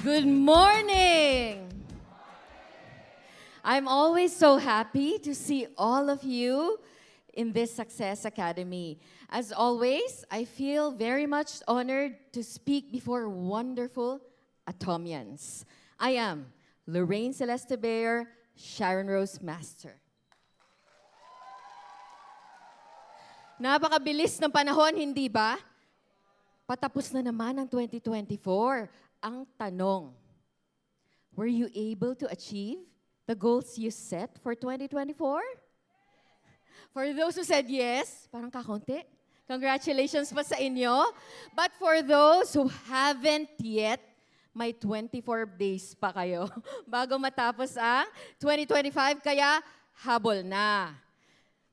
Good morning! I'm always so happy to see all of you in this Success Academy. As always, I feel very much honored to speak before wonderful Atomians. I am Lorraine Celeste Bayer, Sharon Rose Master. Napakabilis ng panahon, hindi ba? Patapos na naman ang 2024. Ang tanong, were you able to achieve the goals you set for 2024? For those who said yes, parang kakonti. Congratulations pa sa inyo. But for those who haven't yet, may 24 days pa kayo bago matapos ang 2025, kaya habol na.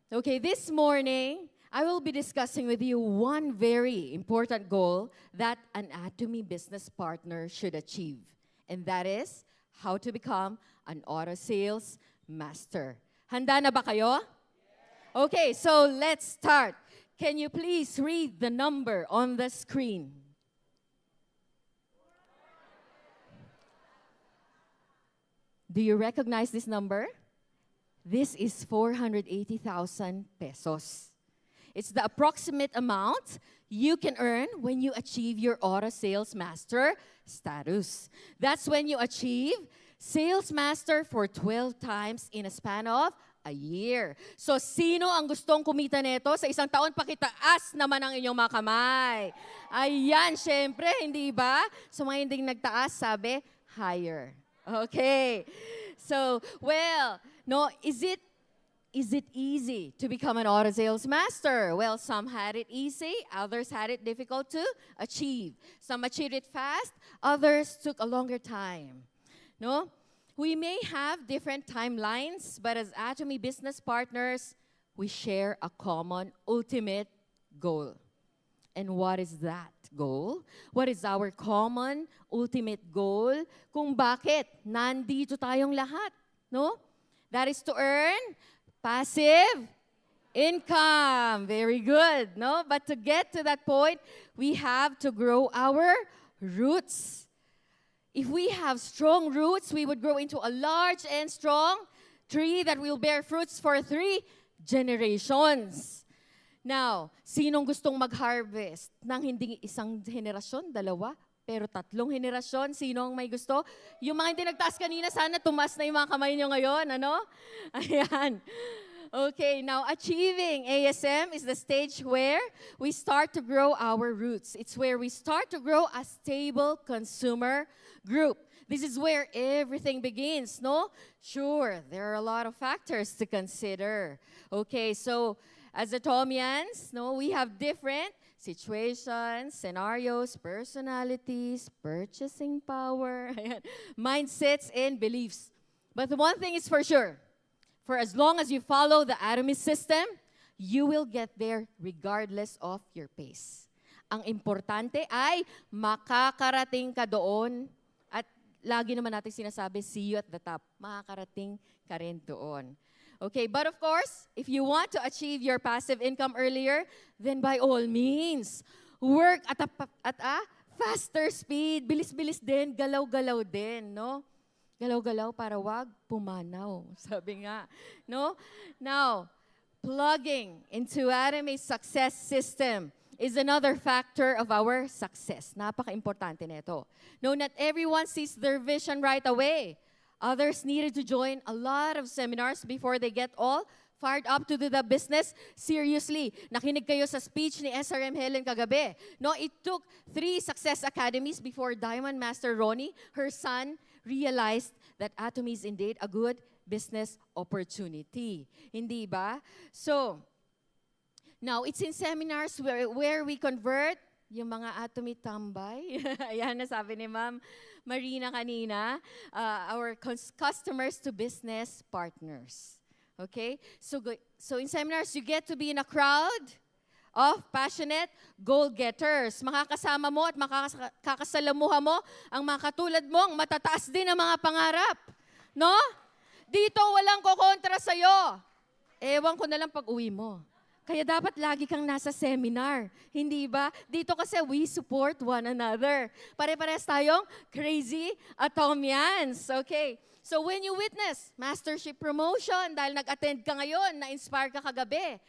Okay, this morning, I will be discussing with you one very important goal that an Atomy business partner should achieve. And that is how to become an auto sales master. Handa na ba kayo? Okay, so let's start. Can you please read the number on the screen? Do you recognize this number? This is 480,000 pesos. It's the approximate amount you can earn when you achieve your auto sales master status. That's when you achieve sales master for 12 times in a span of a year. So, sino ang gustong kumita nito sa isang taon? Pakitaas naman ang inyong mga kamay. Ayan, syempre, hindi ba? So, mga hindi nagtaas, sabi, higher. Okay. So, well, no, is it easy to become an auto sales master? Well, some had it easy, others had it difficult to achieve. Some achieved it fast, others took a longer time. No? We may have different timelines, but as Atomy business partners, we share a common ultimate goal. And what is that goal? What is our common ultimate goal? Kung bakit nandito tayong lahat, no? That is to earn passive income. Very good, no? But to get to that point, we have to grow our roots. If we have strong roots, we would grow into a large and strong tree that will bear fruits for 3 generations. Now, sinong gustong mag-harvest ng hindi isang henerasyon, dalawa, pero 3 henerasyon? Sinong may gusto? Yung mga hindi nagtaas kanina, sana tumas na yung mga kamay nyo ngayon, ano? Ayan. Okay, now achieving ASM is the stage where we start to grow our roots. It's where we start to grow a stable consumer group. This is where everything begins, no? Sure, there are a lot of factors to consider. Okay, so as Atomians, no, we have different situations, scenarios, personalities, purchasing power, mindsets, and beliefs. But the one thing is for sure, for as long as you follow the Atomy system, you will get there regardless of your pace. Ang importante ay makakarating ka doon at lagi naman natin sinasabi, see you at the top. Makakarating ka rin doon. Okay, but of course, if you want to achieve your passive income earlier, then by all means, work at a faster speed. Bilis-bilis din, galaw-galaw din, no? Galaw-galaw para wag pumanaw, sabi nga, no? Now, plugging into Atomy's success system is another factor of our success. Napaka-importante nito. No, not everyone sees their vision right away. Others needed to join a lot of seminars before they get all fired up to do the business seriously. Nakinig kayo sa speech ni SRM Helen kagabi. No, it took 3 success academies before Diamond Master Ronnie, her son, realized that Atomy is indeed a good business opportunity. Hindi ba? So, now, it's in seminars where we convert yung mga Atomy tambay. Ayan, nasabi ni Ma'am Marina kanina, our customers to business partners. Okay? So in seminars, you get to be in a crowd of passionate goal-getters. Makakasama mo at makakasalamuha mo ang mga katulad mong matataas din ang mga pangarap. No? Dito walang kokontra sa'yo. Ewan ko na lang pag uwi mo. Kaya dapat lagi kang nasa seminar. Hindi ba? Dito kasi we support one another. Pare-pares tayong crazy atomians. Okay. So when you witness mastership promotion, dahil nag-attend ka ngayon, na-inspire ka kagabi,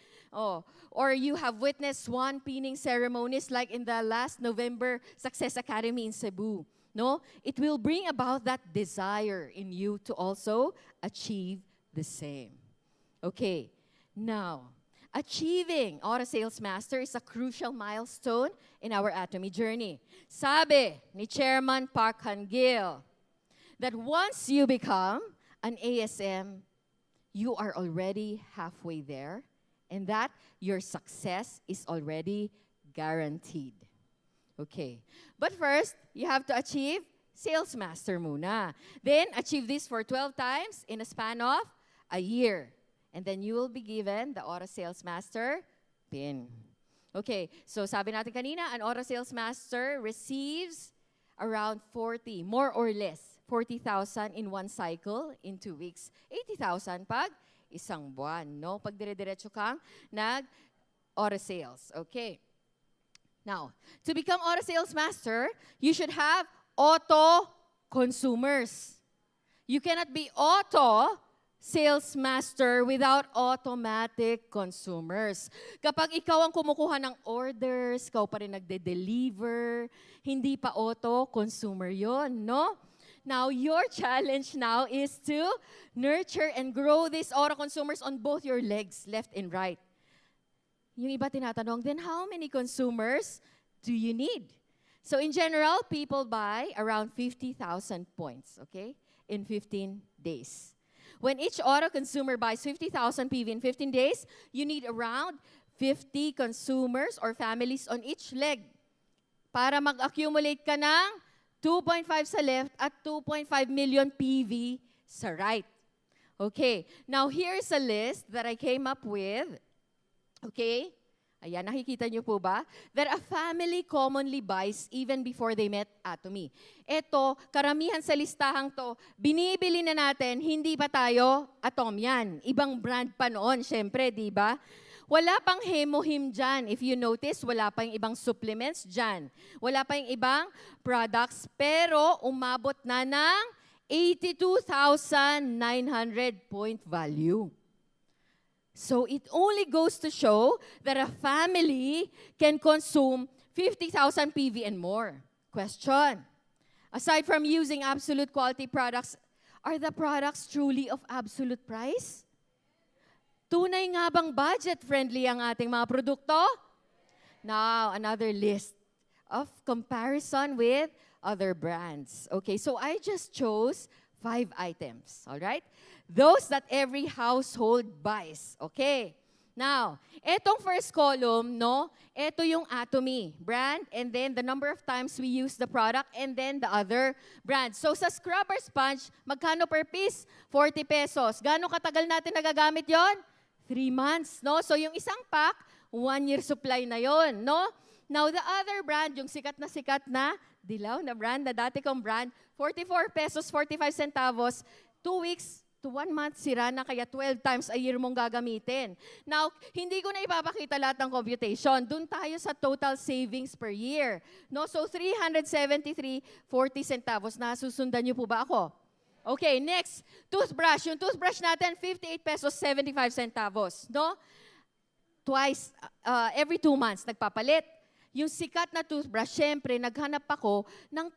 or you have witnessed swan pinning ceremonies like in the last November Success Academy in Cebu, no? It will bring about that desire in you to also achieve the same. Okay. Now, achieving Auto Sales Master is a crucial milestone in our Atomy journey. Sabi ni Chairman Park Han-gil that once you become an ASM, you are already halfway there and that your success is already guaranteed. Okay. But first, you have to achieve Sales Master muna. Then, achieve this for 12 times in a span of a year. And then you will be given the Auto Sales Master pin. Okay, so sabi natin kanina, an Auto Sales Master receives around 40, more or less, 40,000 in one cycle in 2 weeks. 80,000 pag isang buwan, no? Pag dire-diretso kang nag-Auto Sales. Okay. Now, to become Auto Sales Master, you should have auto consumers. You cannot be auto Sales Master without automatic consumers. Kapag ikaw ang kumukuha ng orders, ikaw pa rin nagde-deliver, hindi pa auto consumer yon, no? Now, your challenge now is to nurture and grow these auto consumers on both your legs, left and right. Yung iba tinatanong, then how many consumers do you need? So in general, people buy around 50,000 points, okay, in 15 days. When each auto consumer buys 50,000 PV in 15 days, you need around 50 consumers or families on each leg para mag-accumulate ka ng 2.5 sa left at 2.5 million PV sa right. Okay, now here's a list that I came up with. Okay, ayan, nakikita niyo po ba? That a family commonly buys even before they met Atomy. Ito, karamihan sa listahang to, binibili na natin, hindi pa tayo Atomyan. Ibang brand pa noon, syempre, di ba? Wala pang Hemohim dyan. If you notice, wala pa yung ibang supplements dyan. Wala pa yung ibang products, pero umabot na ng 82,900 point value. So it only goes to show that a family can consume 50,000 PV and more. Question: aside from using absolute quality products, are the products truly of absolute price? Tunay nga bang budget-friendly ang ating mga produkto? Now, another list of comparison with other brands. Okay, so I just chose 5 items, all right? Those that every household buys. Okay. Now, etong first column, no? Ito yung Atomy brand and then the number of times we use the product and then the other brand. So sa scrubber sponge, magkano per piece? 40 pesos. Gaano katagal natin nagagamit yon? 3 months, no? So yung isang pack, 1 year supply na yon, no? Now the other brand, yung sikat na dilaw na brand, na dati kong brand, 44 pesos, 45 centavos, 2 weeks to 1 month, sira na, kaya 12 times a year mong gagamitin. Now, hindi ko na ipapakita lahat ng computation. Doon tayo sa total savings per year. No? So, 373.40 centavos. Nasusundan niyo po ba ako? Okay, next, toothbrush. Yung toothbrush natin, 58 pesos, 75 centavos. No? Twice, every 2 months, nagpapalit. Yung sikat na toothbrush, syempre, naghanap ako ng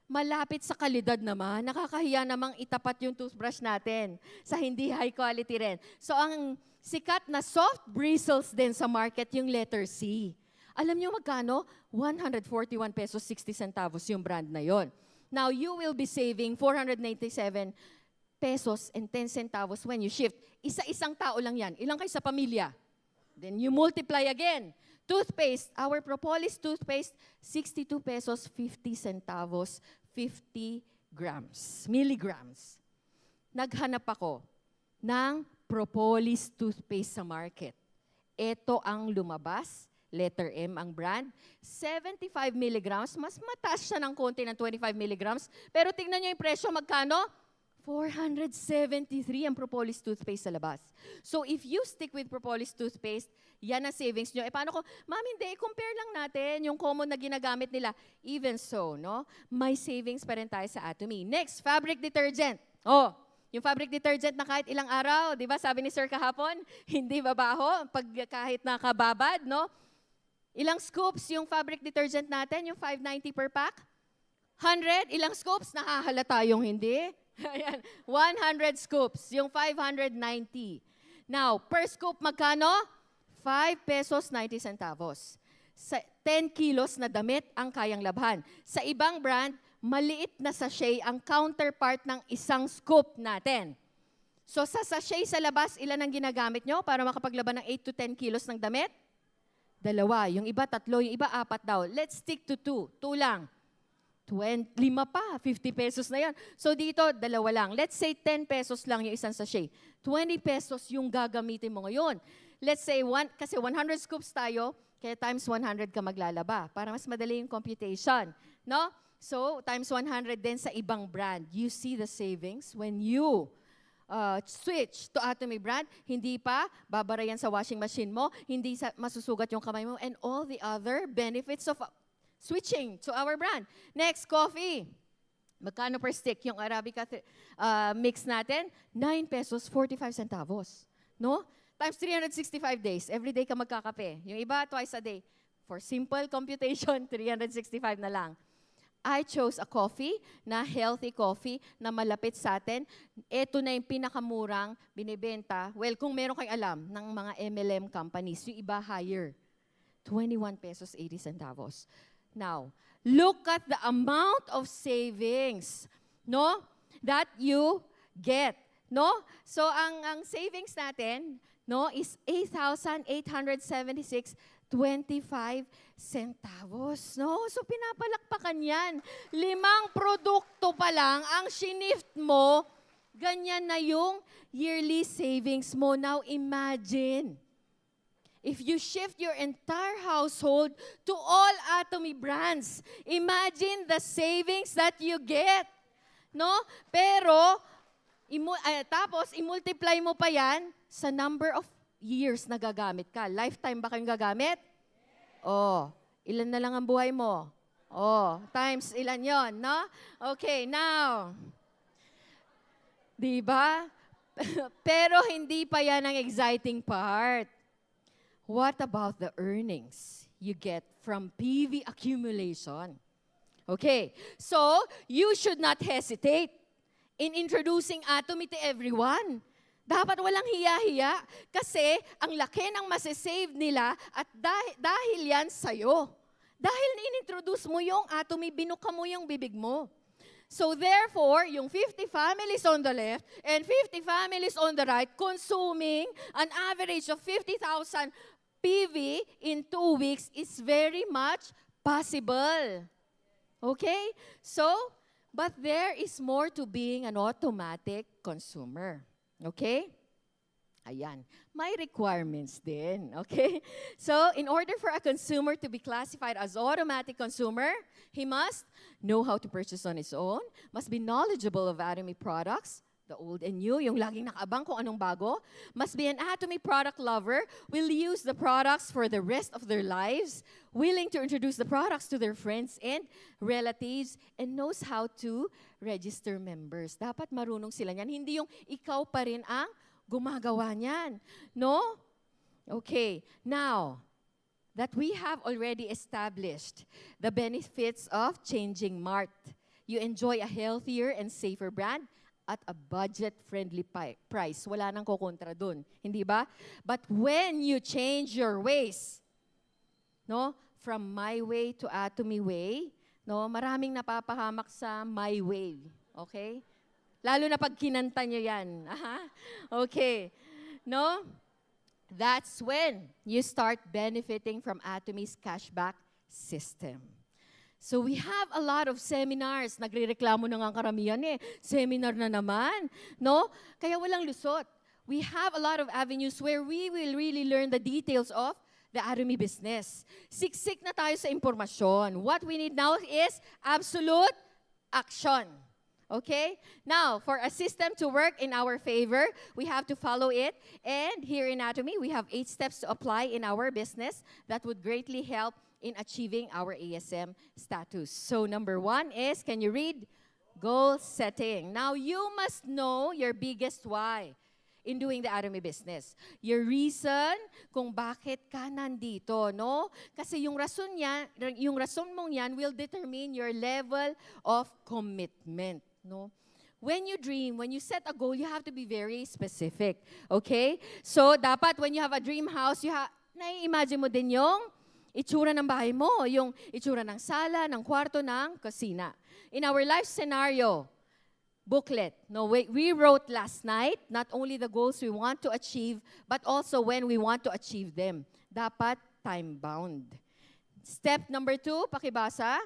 malapit sa kalidad naman. Nakakahiya namang itapat yung toothbrush natin sa hindi high quality rin. So, ang sikat na soft bristles din sa market, yung letter C. Alam niyo magkano? 141 pesos 60 centavos yung brand na yon. Now, you will be saving 497 pesos and 10 centavos when you shift. Isa-isang tao lang yan. Ilang kayo sa pamilya? Then you multiply again. Toothpaste, our Propolis toothpaste, 62 pesos 50 centavos, 50 milligrams. Naghanap ako ng Propolis toothpaste sa market. Ito ang lumabas, letter M ang brand, 75 milligrams, mas mataas siya ng konti ng 25 milligrams, pero tingnan nyo yung presyo, magkano? 473 ang Propolis toothpaste sa labas. So if you stick with Propolis toothpaste, yan ang savings nyo. Paano ko, ma'am, hindi, compare lang natin yung common na ginagamit nila. Even so, no, may savings pa rin tayo sa Atomy. Next, fabric detergent. Oh, yung fabric detergent na kahit ilang araw, di ba, sabi ni Sir kahapon, hindi babaho, pag kahit nakababad, no? Ilang scoops yung fabric detergent natin, yung 590 per pack? 100? Ilang scoops? Nakahalata yung hindi. Ayan, 100 scoops, yung 590. Now, per scoop magkano? 5 pesos 90 centavos. Sa 10 kilos na damit ang kayang labhan. Sa ibang brand, maliit na sachet ang counterpart ng isang scoop natin. So sa sachet sa labas, ilan ang ginagamit nyo para makapaglaban ng 8 to 10 kilos ng damit? 2. Yung iba 3, yung iba 4 daw. Let's stick to 2. 2 lang. 5 pa, 50 pesos na yan. So dito, 2 lang. Let's say 10 pesos lang yung isang sachet. 20 pesos yung gagamitin mo ngayon. Let's say, kasi 100 scoops tayo, kaya times 100 ka maglalaba para mas madali yung computation. No? So, times 100 din sa ibang brand. You see the savings when you switch to Atomy brand, hindi pa babara yan sa washing machine mo, hindi masusugat yung kamay mo, and all the other benefits of switching to our brand. Next, coffee. Magkano per stick yung Arabica mix natin? 9 pesos 45 centavos. No? Times 365 days. Every day ka magkakape. Yung iba, twice a day. For simple computation, 365 na lang. I chose a coffee na healthy coffee na malapit sa atin. Ito na yung pinakamurang binibenta. Well, kung meron kayong alam ng mga MLM companies, yung iba higher. 21 pesos 80 centavos. Now, look at the amount of savings, no, that you get, no? So ang savings natin, no, is 8,876.25 centavos, no? So pinapalakpakan 'yan. 5 produkto pa lang ang shift mo, ganyan na yung yearly savings mo. Now imagine if you shift your entire household to all Atomy brands, imagine the savings that you get. No? Pero, tapos, i-multiply mo pa yan sa number of years na gagamit ka. Lifetime ba kayong gagamit? Oh, ilan na lang ang buhay mo? Oh, times ilan yon, no? Okay, now, di ba? Pero hindi pa yan ang exciting part. What about the earnings you get from PV accumulation? Okay, so you should not hesitate in introducing Atomy to everyone. Dapat walang hiya-hiya kasi ang laki ng masasave nila at dahil yan sa'yo. Dahil in-introduce mo yung Atomy, binuka mo yung bibig mo. So therefore, yung 50 families on the left and 50 families on the right consuming an average of 50,000 PV in 2 weeks is very much possible. Okay? So, but there is more to being an automatic consumer. Okay? Ayan. May requirements din. Okay? So, in order for a consumer to be classified as automatic consumer, he must know how to purchase on his own, must be knowledgeable of Atomy products, the old and new, yung laging nakaabang kung anong bago, must be an Atomy product lover, will use the products for the rest of their lives, willing to introduce the products to their friends and relatives, and knows how to register members. Dapat marunong sila niyan. Hindi yung ikaw pa rin ang gumagawa niyan. No? Okay. Now, that we have already established the benefits of changing Mart. You enjoy a healthier and safer brand at a budget-friendly price. Wala nang kukontra dun. Hindi ba? But when you change your ways, no, from my way to Atomy way, no, maraming napapahamak sa my way. Okay? Lalo na pag kinanta nyo yan. Aha. Okay. No? That's when you start benefiting from Atomy's cashback system. So we have a lot of seminars. Nagrereklamo na nga karamihan eh. Seminar na naman. No? Kaya walang lusot. We have a lot of avenues where we will really learn the details of the Atomy business. Siksik na tayo sa impormasyon. What we need now is absolute action. Okay? Now, for a system to work in our favor, we have to follow it. And here in Atomy, we have 8 steps to apply in our business that would greatly help in achieving our ASM status. So number 1 is, can you read? Goal setting. Now, you must know your biggest why in doing the Atomy business. Your reason kung bakit ka nandito, no? Kasi yung rason mong yan will determine your level of commitment, no? When you dream, when you set a goal, you have to be very specific, okay? So, dapat when you have a dream house, nai-imagine mo din yung itsura ng bahay mo, yung itsura ng sala, ng kwarto, ng kusina. In our life scenario, booklet. No, we wrote last night not only the goals we want to achieve, but also when we want to achieve them. Dapat time-bound. Step number 2, pakibasa,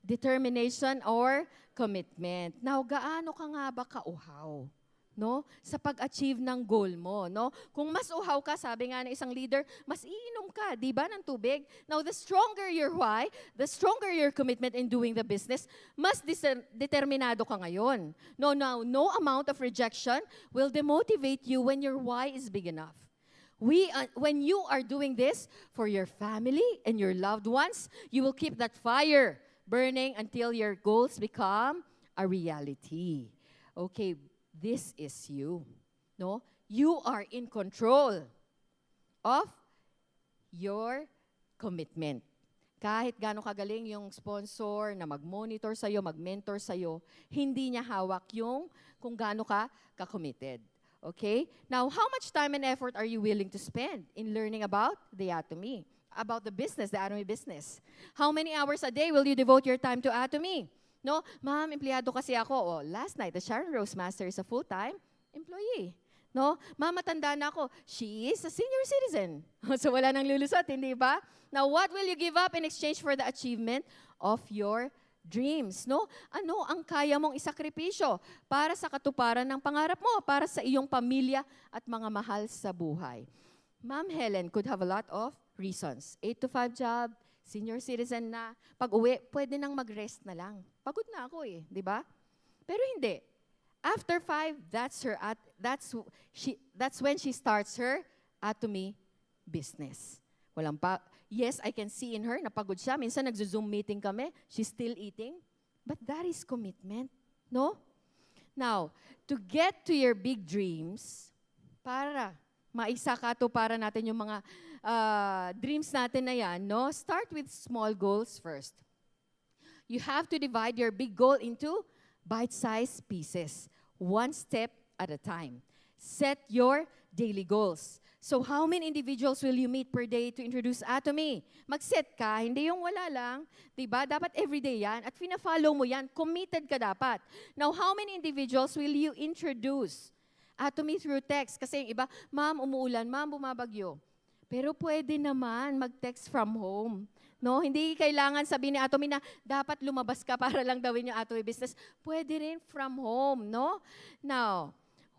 determination or commitment. Now, gaano ka nga ba kauhaw? No? Sa pag-achieve ng goal mo, no? Kung mas uhaw ka, sabi nga ng isang leader, mas iinom ka, di ba, ng tubig? Now, the stronger your why, the stronger your commitment in doing the business, mas determinado ka ngayon. No amount of rejection will demotivate you when your why is big enough. When you are doing this for your family and your loved ones, you will keep that fire burning until your goals become a reality. Okay, this is you. No? You are in control of your commitment. Kahit gaano kagaling yung sponsor na mag-monitor sa'yo, mag-mentor sa'yo, hindi niya hawak yung kung gaano ka ka-committed. Okay? Now, how much time and effort are you willing to spend in learning about the Atomy? About the business, the Atomy business? How many hours a day will you devote your time to Atomy? No, ma'am, empleyado kasi ako. Oh, last night, the Sharon Rose Master is a full-time employee. No, ma'am, matanda na ako. She is a senior citizen. So wala nang lulusot, hindi ba? Now, what will you give up in exchange for the achievement of your dreams? No? Ano ang kaya mong isakripisyo para sa katuparan ng pangarap mo, para sa iyong pamilya at mga mahal sa buhay? Ma'am Helen could have a lot of reasons. 8 to 5 job, senior citizen na, pag-uwi, pwede nang mag-rest na lang. Pagod na ako eh, di ba? Pero hindi. After 5, that's when she starts her Atomy business. Yes, I can see in her, napagod siya. Minsan nagzo-Zoom meeting kami, she's still eating. But that is commitment, no? Now, to get to your big dreams, para maisakatuparan natin yung mga dreams natin na yan, no? Start with small goals first. You have to divide your big goal into bite-sized pieces, one step at a time. Set your daily goals. So how many individuals will you meet per day to introduce Atomy? Mag-set ka, hindi yung wala lang. Diba? Dapat everyday yan. At fina-follow mo yan. Committed ka dapat. Now, how many individuals will you introduce Atomy through text? Kasi yung iba, ma'am, umuulan, ma'am, bumabagyo. Pero pwede naman mag-text from home. No, hindi kailangan sabihin ni Atomy na dapat lumabas ka para lang gawin yung Atomy business. Pwede rin from home, no? Now,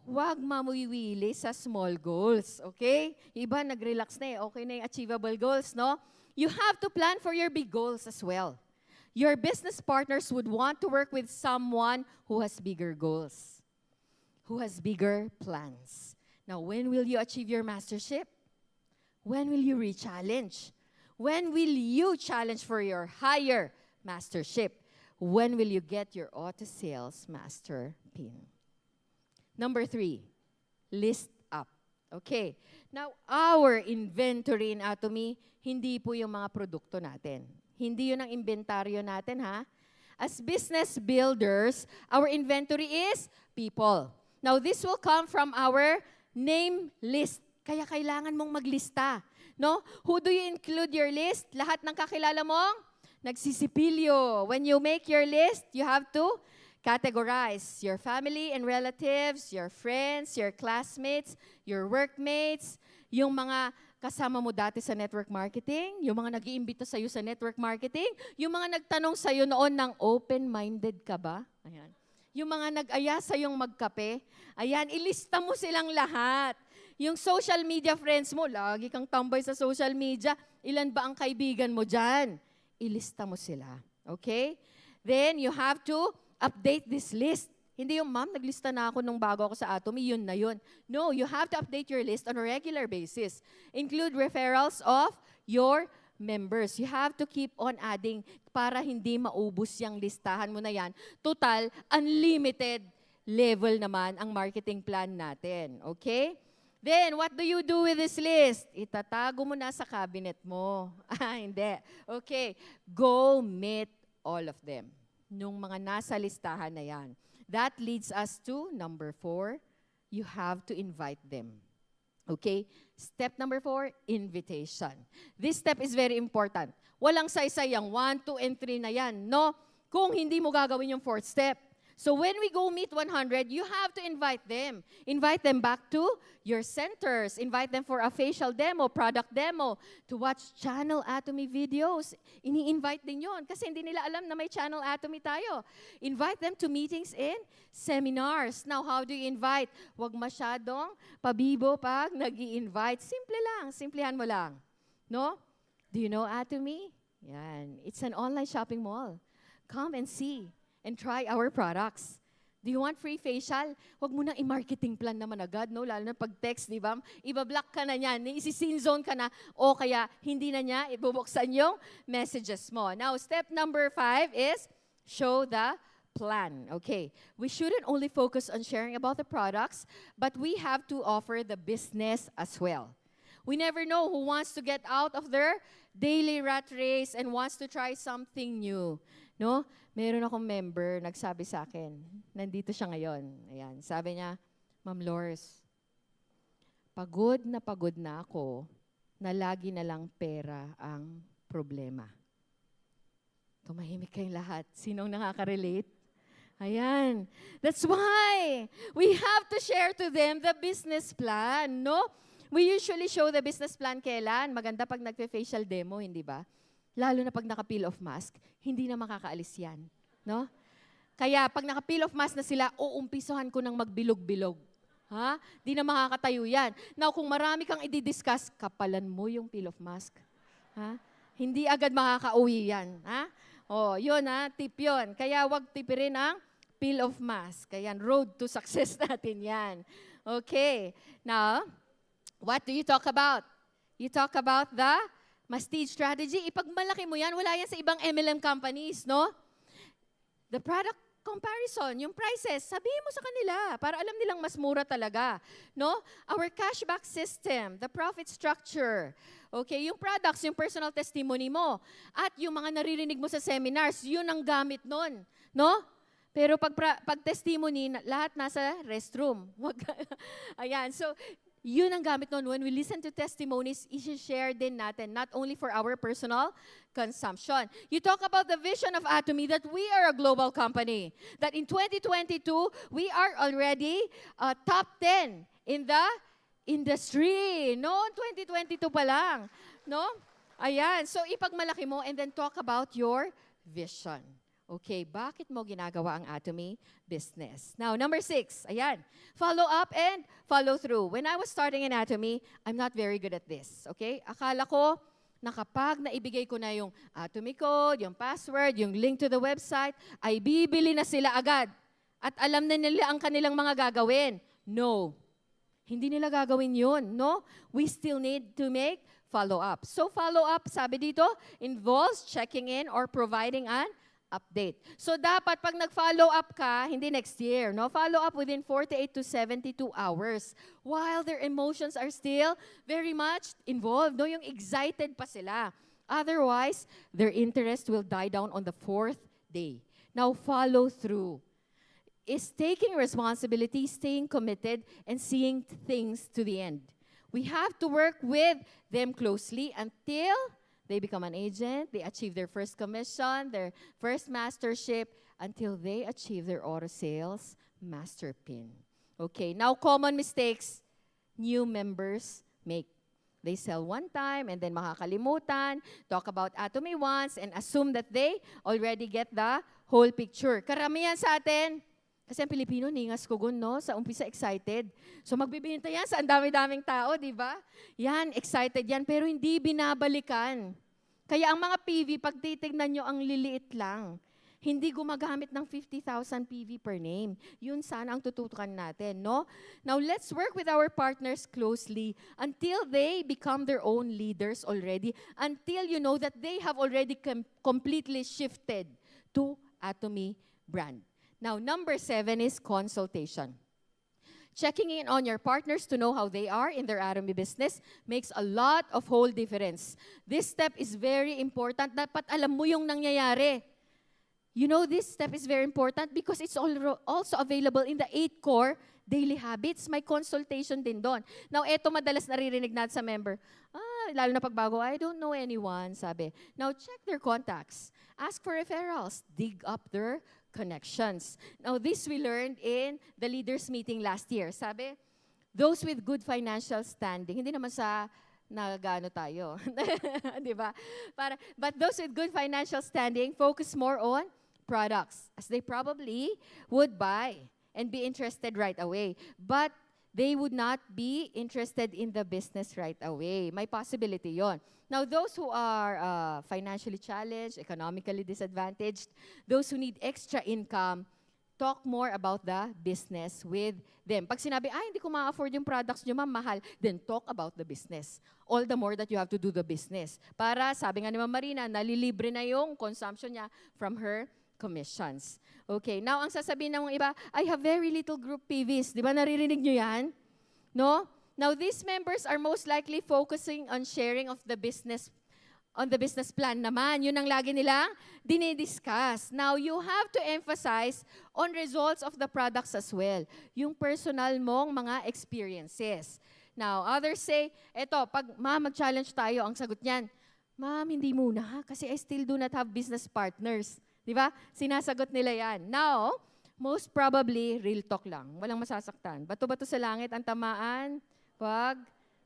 huwag mamuwiwili sa small goals, okay? Iba nag-relax na eh, okay na yung achievable goals, no? You have to plan for your big goals as well. Your business partners would want to work with someone who has bigger goals, who has bigger plans. Now, when will you achieve your mastership? When will you re-challenge? When will you challenge for your higher mastership? When will you get your auto sales master pin? Number 3, list up. Okay. Now, our inventory in Atomy, hindi po yung mga produkto natin. Hindi yun ang inventaryo natin, ha? As business builders, our inventory is people. Now, this will come from our name list. Kaya kailangan mong maglista. No? Who do you include your list? Lahat ng kakilala mong nagsisipilyo. When you make your list, you have to categorize your family and relatives, your friends, your classmates, your workmates, yung mga kasama mo dati sa network marketing, yung mga nag-iimbita sa'yo sa network marketing, yung mga nagtanong sa'yo noon ng open-minded ka ba? Ayan. Yung mga nag-aya sa'yong magkape, ayan, ilista mo silang lahat. Yung social media friends mo, lagi kang tambay sa social media, ilan ba ang kaibigan mo dyan? Ilista mo sila. Okay? Then, you have to update this list Hindi yung, ma'am, naglista na ako nung bago ako sa Atomy, yun na yun. No, you have to update your list on a regular basis. Include referrals of your members. You have to keep on adding para hindi maubos yung listahan mo na yan. Total, unlimited level naman ang marketing plan natin. Okay? Then, what do you do with this list? Itatago mo na sa cabinet mo. Hindi. Okay. Go meet all of them. Nung mga nasa listahan na yan. That leads us to number 4. You have to invite them. Okay? Step number 4, invitation. This step is very important. Walang saysayang 1, 2, and 3 na yan. No? Kung hindi mo gagawin yung 4th step. So when we go meet 100, you have to invite them. Invite them back to your centers. Invite them for a facial demo, product demo, to watch Channel Atomy videos. Ini-invite din yon kasi hindi nila alam na may Channel Atomy tayo. Invite them to meetings and seminars. Now, how do you invite? Huwag masyadong pabibo pag nag-i-invite. Simple lang. Simplihan mo lang. No? Do you know Atomy? Yan. It's an online shopping mall. Come and see. And try our products. Do you want free facial? Huwag mo nang i-marketing plan naman agad, no? Lalo na pag-text, di ba? Iba-block ka na niyan, isi-scene zone ka na, o kaya hindi na niya ibubuksan yung messages mo. Now, step number 5 is show the plan. Okay, we shouldn't only focus on sharing about the products, but we have to offer the business as well. We never know who wants to get out of their daily rat race and wants to try something new. No? Meron akong member, nagsabi sa akin, nandito siya ngayon. Ayan, sabi niya, Ma'am Lors, pagod na ako na lagi na lang pera ang problema. Tumahimik kayong lahat. Sinong nakaka-relate? Ayan. That's why we have to share to them the business plan, no? We usually show the business plan kailan? Maganda pag nagpe-facial demo, hindi ba? Lalo na pag naka-peel off mask, hindi na makakaalis yan. No? Kaya pag naka-peel off mask na sila, uumpisahan ko ng magbilog-bilog. Ha? Di na makakatayo yan. Now, kung marami kang i-discuss, kapalan mo yung peel off mask. Ha? Hindi agad makakauwi yan. Ha? O, yun ha, tip yun. Kaya wag tipirin ang peel off mask. Kaya road to success natin yan. Okay. Now, what do you talk about? You talk about the Mastige strategy. Ipagmalaki mo yan, wala yan sa ibang MLM companies, no? The product comparison, yung prices, sabihin mo sa kanila para alam nilang mas mura talaga, no? Our cashback system, the profit structure, okay? Yung products, yung personal testimony mo, at yung mga naririnig mo sa seminars, yun ang gamit nun, no? Pero pag testimony, lahat nasa restroom. Ayan, so yun ang gamit nun. When we listen to testimonies, i-share din natin, not only for our personal consumption. You talk about the vision of Atomy that we are a global company, that in 2022, we are already top 10 in the industry. No, 2022 pa lang. No? Ayan, so ipagmalaki mo and then talk about your vision. Okay, bakit mo ginagawa ang Atomy business? Now, number 6, ayan, follow up and follow through. When I was starting in Atomy, I'm not very good at this, okay? Akala ko na kapag naibigay ko na yung Atomy code, yung password, yung link to the website, ay bibili na sila agad. At alam na nila ang kanilang mga gagawin. No, hindi nila gagawin yun, no? We still need to make follow up. So follow up, sabi dito, involves checking in or providing an update. So dapat pag nag-follow up ka, hindi next year, no? Follow up within 48 to 72 hours while their emotions are still very much involved, no? Yung excited pa sila. Otherwise, their interest will die down on the 4th day. Now, follow through is taking responsibility, staying committed, and seeing things to the end. We have to work with them closely until they become an agent, they achieve their first commission, their first mastership, until they achieve their auto sales master pin. Okay, now common mistakes new members make. They sell one time and then makakalimutan, talk about Atomy once, and assume that they already get the whole picture. Karamihan sa atin, kasi ang Pilipino, ningas kugon, no? Sa umpisa, excited. So magbibinta yan sa ang dami-daming tao, di ba? Yan, excited yan, pero hindi binabalikan. Kaya ang mga PV, pag titignan nyo, ang liliit lang. hindi gumagamit ng 50,000 PV per name. Yun sana ang tututukan natin, no? Now, let's work with our partners closely until they become their own leaders already, until you know that they have already completely shifted to Atomy brand. Now, number 7 is consultation. Checking in on your partners to know how they are in their Atomy business makes a lot of whole difference. This step is very important. Dapat alam mo yung nangyayari. You know, this step is very important because it's also available in the 8 core daily habits. May consultation din doon. Now, eto madalas naririnig natin sa member. Lalo na pagbago, I don't know anyone, sabi. Now, check their contacts. Ask for referrals. Dig up their connections. Now, this we learned in the leaders meeting last year. Sabi, those with good financial standing, hindi naman sa nagano tayo, di ba? But those with good financial standing focus more on products, as they probably would buy and be interested right away. But they would not be interested in the business right away. May possibility yon. Now, those who are financially challenged, economically disadvantaged, those who need extra income, talk more about the business with them. Pag sinabi, hindi ko ma-afford yung products nyo, ma'am, mahal, then talk about the business. All the more that you have to do the business. Para, sabi nga ni Ma'am Marina, nalilibre na yung consumption niya from her commissions. Okay, now ang sasabihin ng iba, I have very little group PVs. Di ba naririnig nyo yan? No? Now, these members are most likely focusing on sharing of the business, on the business plan naman. Yun ang lagi nilang dinidiscuss. Now, you have to emphasize on results of the products as well. Yung personal mong mga experiences. Now, others say, eto, pag ma'am, mag-challenge tayo, ang sagot niyan, ma'am, hindi muna ha, kasi I still do not have business partners. Di ba? Sinasagot nila yan. Now, most probably, real talk lang. Walang masasaktan. Bato-bato sa langit ang tamaan. Wag.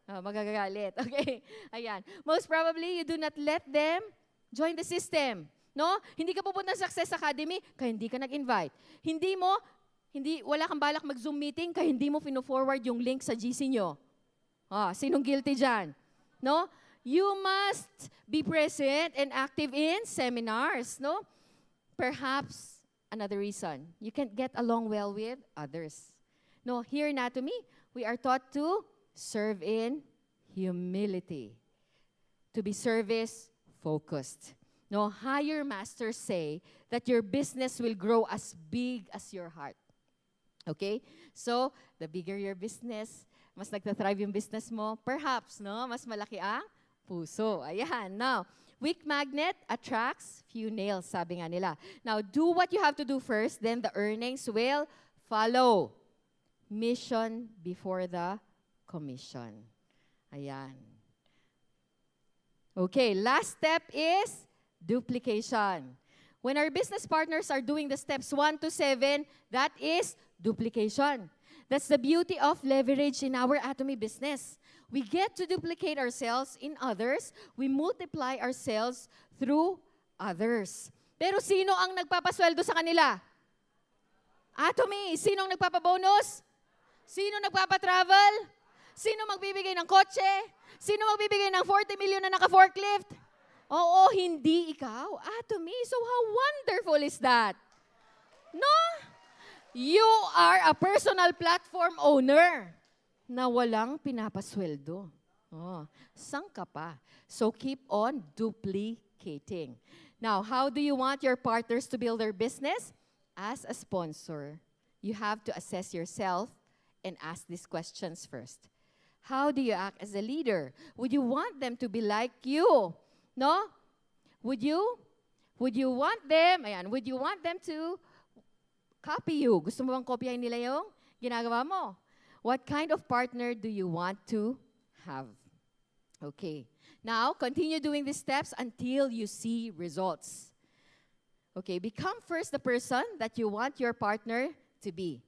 Magagagalit. Okay? Ayan. Most probably, you do not let them join the system. No? Hindi ka pupunta sa Success Academy kaya hindi ka nag-invite. Wala kang balak mag-Zoom meeting kaya hindi mo fino-forward yung link sa GC nyo. Sinong guilty dyan? No? You must be present and active in seminars. No? Perhaps another reason, you can't get along well with others. No, here in Atomy, we are taught to serve in humility, to be service-focused. No, higher masters say that your business will grow as big as your heart. Okay? So, the bigger your business, mas nagtathrive yung business mo, perhaps, no, mas malaki ang puso. Ayan, now, weak magnet attracts few nails, sabi nga nila. Now, do what you have to do first, then the earnings will follow. Mission before the commission. Ayan. Okay, last step is duplication. When our business partners are doing the steps 1 to 7, that is duplication. That's the beauty of leverage in our Atomy business. We get to duplicate ourselves in others. We multiply ourselves through others. Pero sino ang nagpapasweldo sa kanila? Atomy. Sino ang nagpapabonus? Sino nagpapatravel? Sino magbibigay ng kotse? Sino magbibigay ng 40 million na naka-forklift? Oo, hindi ikaw. Atomy. So how wonderful is that? No? You are a personal platform owner na walang pinapasweldo. Sang ka pa. So keep on duplicating. Now, how do you want your partners to build their business? As a sponsor, you have to assess yourself and ask these questions first. How do you act as a leader? Would you want them to be like you? No? Would you want them, would you want them to copy you? Gusto mo bang kopyahin nila yung ginagawa mo? What kind of partner do you want to have? Okay. Now, continue doing these steps until you see results. Okay, become first the person that you want your partner to be.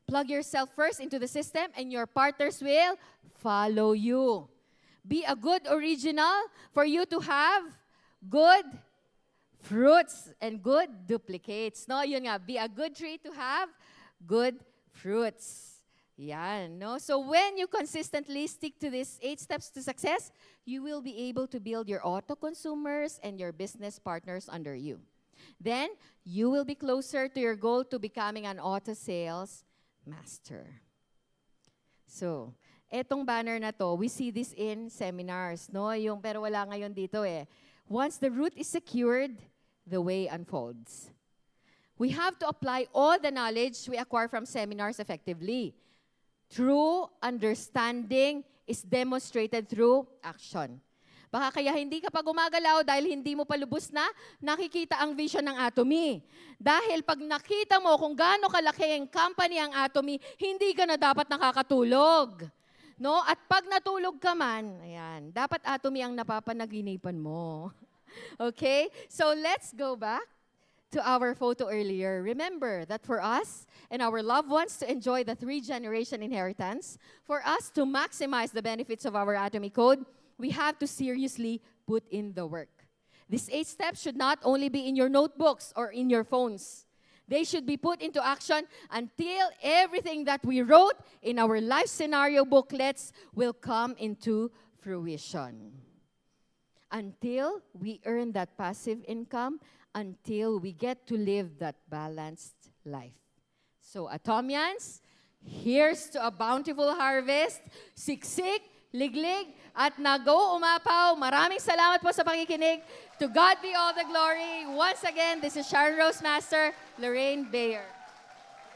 Plug yourself first into the system and your partners will follow you. Be a good original for you to have good fruits and good duplicates. No, yun nga, be a good tree to have good fruits. Yan, no? So when you consistently stick to these 8 steps to success, you will be able to build your auto consumers and your business partners under you. Then, you will be closer to your goal to becoming an auto sales master. So, etong banner na to, we see this in seminars, no? Pero wala ngayon dito eh. Once the route is secured, the way unfolds. We have to apply all the knowledge we acquire from seminars effectively. True understanding is demonstrated through action. Baka kaya hindi ka pa gumagalaw dahil hindi mo pa lubos na nakikita ang vision ng Atomy. Dahil pag nakita mo kung gaano kalaki ang company ang Atomy, hindi ka na dapat nakakatulog. No? At pag natulog ka man, ayan, dapat Atomy ang napapanaginipan mo. Okay? So let's go back to our photo earlier. Remember that for us and our loved ones to enjoy the 3-generation inheritance, for us to maximize the benefits of our Atomy code, we have to seriously put in the work. These 8 steps should not only be in your notebooks or in your phones. They should be put into action until everything that we wrote in our life scenario booklets will come into fruition. Until we earn that passive income, until we get to live that balanced life. So, Atomians, here's to a bountiful harvest. Siksik, liglig, at nago umapaw. Maraming salamat po sa pakikinig. To God be all the glory. Once again, this is Sharon Rose Master, Lorraine Bayer.